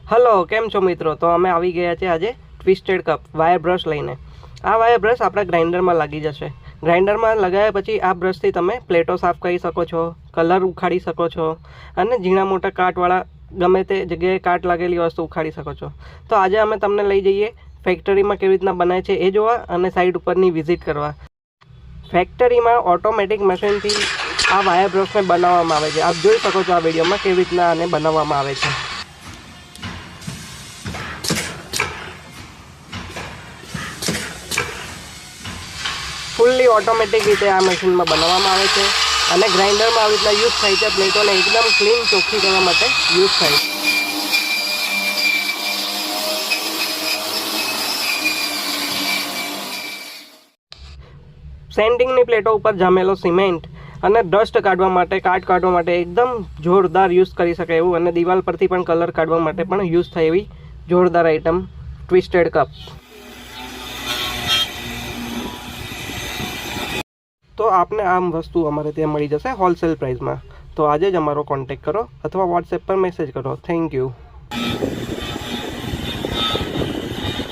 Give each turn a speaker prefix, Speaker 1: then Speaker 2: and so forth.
Speaker 1: Hello, કેમ છો મિત્રો? તો અમે આવી ગયા છે આજે ટ્વિસ્ટેડ કપ વાયર બ્રશ લઈને. આ વાયર બ્રશ આપણા ગ્રાઇન્ડરમાં લાગી જશે. ગ્રાઇન્ડરમાં લગાવ્યા પછી આ બ્રશથી તમે પ્લેટો સાફ કરી શકો છો, કલર ઉખાડી શકો છો અને ઝીણા મોટા કાટવાળા ગમે તે જગ્યાએ કાટ લાગેલી વસ્તુ ઉખાડી શકો છો. તો આજે અમે તમને લઈ જઈએ ફેક્ટરીમાં કેવી રીતના બનાવે છે એ જોવા અને સાઈડ ઉપરની વિઝિટ કરવા. ફેક્ટરીમાં ઓટોમેટિક મશીનથી આ વાયર બ્રશને બનાવવામાં આવે છે. આપ જોઈ શકો છો આ વિડીયોમાં કેવી રીતના આને બનાવવામાં આવે છે. ફૂલ્લી ઓટોમેટિક રીતે આ મશીનમાં બનાવવામાં આવે છે અને ગ્રાઇન્ડરમાં આવી રીતના યુઝ થાય છે. પ્લેટોને એકદમ ક્લીન ચોખ્ખી કરવા માટે યુઝ થાય છે. સેન્ડિંગની પ્લેટો ઉપર જામેલો સિમેન્ટ અને ડસ્ટ કાઢવા માટે, કાટ કાઢવા માટે એકદમ જોરદાર યુઝ કરી શકાય એવું અને દિવાલ પરથી પણ કલર કાઢવા માટે પણ યુઝ થાય એવી જોરદાર આઇટમ ટ્વિસ્ટેડ કપ. તો આપને આમ વસ્તુ અમારે ત્યાં મળી જશે હોલસેલ પ્રાઇસમાં. તો આજે જ અમારો કોન્ટેક્ટ કરો અથવા વોટ્સએપ પર મેસેજ કરો. Thank you.